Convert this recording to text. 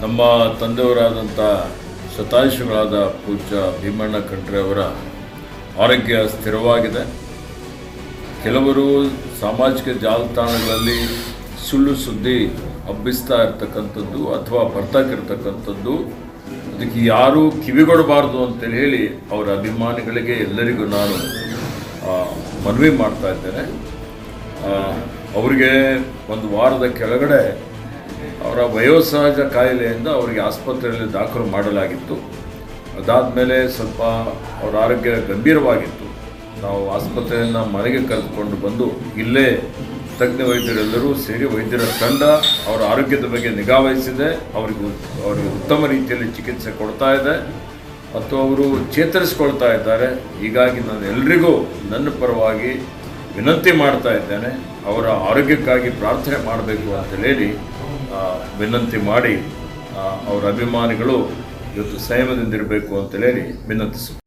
ನಮ್ಮ ತಂದೆಯವರಾದಂಥ ಶತಾಯುಷಿಗಳಾದ ಪೂಜ್ಯ ಭೀಮಣ್ಣ ಖಂಡ್ರೆ ಅವರ ಆರೋಗ್ಯ ಸ್ಥಿರವಾಗಿದೆ. ಕೆಲವರು ಸಾಮಾಜಿಕ ಜಾಲತಾಣಗಳಲ್ಲಿ ಸುಳ್ಳು ಸುದ್ದಿ ಹಬ್ಬಿಸ್ತಾ ಇರ್ತಕ್ಕಂಥದ್ದು ಅಥವಾ ಬರ್ತಾಕಿರ್ತಕ್ಕಂಥದ್ದು, ಅದಕ್ಕೆ ಯಾರೂ ಕಿವಿಗೊಡಬಾರ್ದು ಅಂತೇಳಿ ಹೇಳಿ ಅವರ ಅಭಿಮಾನಿಗಳಿಗೆ ಎಲ್ಲರಿಗೂ ನಾನು ಮನವಿ ಮಾಡ್ತಾ ಇದ್ದೇನೆ. ಅವರಿಗೆ ಒಂದು ವಾರದ ಕೆಳಗಡೆ ಅವರ ವಯೋಸಹಜ ಕಾಯಿಲೆಯಿಂದ ಅವರಿಗೆ ಆಸ್ಪತ್ರೆಯಲ್ಲಿ ದಾಖಲು ಮಾಡಲಾಗಿತ್ತು. ಅದಾದಮೇಲೆ ಸ್ವಲ್ಪ ಅವರ ಆರೋಗ್ಯ ಗಂಭೀರವಾಗಿತ್ತು. ನಾವು ಆಸ್ಪತ್ರೆಯನ್ನು ಮನೆಗೆ ಕರೆದುಕೊಂಡು ಬಂದು ಇಲ್ಲೇ ತಜ್ಞ ವೈದ್ಯರೆಲ್ಲರೂ ಸೇರಿ ವೈದ್ಯರ ತಂಡ ಅವರ ಆರೋಗ್ಯದ ಬಗ್ಗೆ ನಿಗಾ ವಹಿಸಿದೆ. ಅವರಿಗೆ ಉತ್ತಮ ರೀತಿಯಲ್ಲಿ ಚಿಕಿತ್ಸೆ ಕೊಡ್ತಾ ಇದೆ ಮತ್ತು ಅವರು ಚೇತರಿಸ್ಕೊಳ್ತಾ ಇದ್ದಾರೆ. ಹೀಗಾಗಿ ನಾನು ಎಲ್ರಿಗೂ ನನ್ನ ಪರವಾಗಿ ವಿನಂತಿ ಮಾಡ್ತಾ ಇದ್ದೇನೆ, ಅವರ ಆರೋಗ್ಯಕ್ಕಾಗಿ ಪ್ರಾರ್ಥನೆ ಮಾಡಬೇಕು ಅಂತ ಹೇಳಿ ವಿನಂತಿ ಮಾಡಿ ಅವರ ಅಭಿಮಾನಿಗಳು ಇವತ್ತು ಸಂಯಮದಿಂದಿರಬೇಕು ಅಂತ ಹೇಳಿ ವಿನಂತಿಸುತ್ತೇನೆ.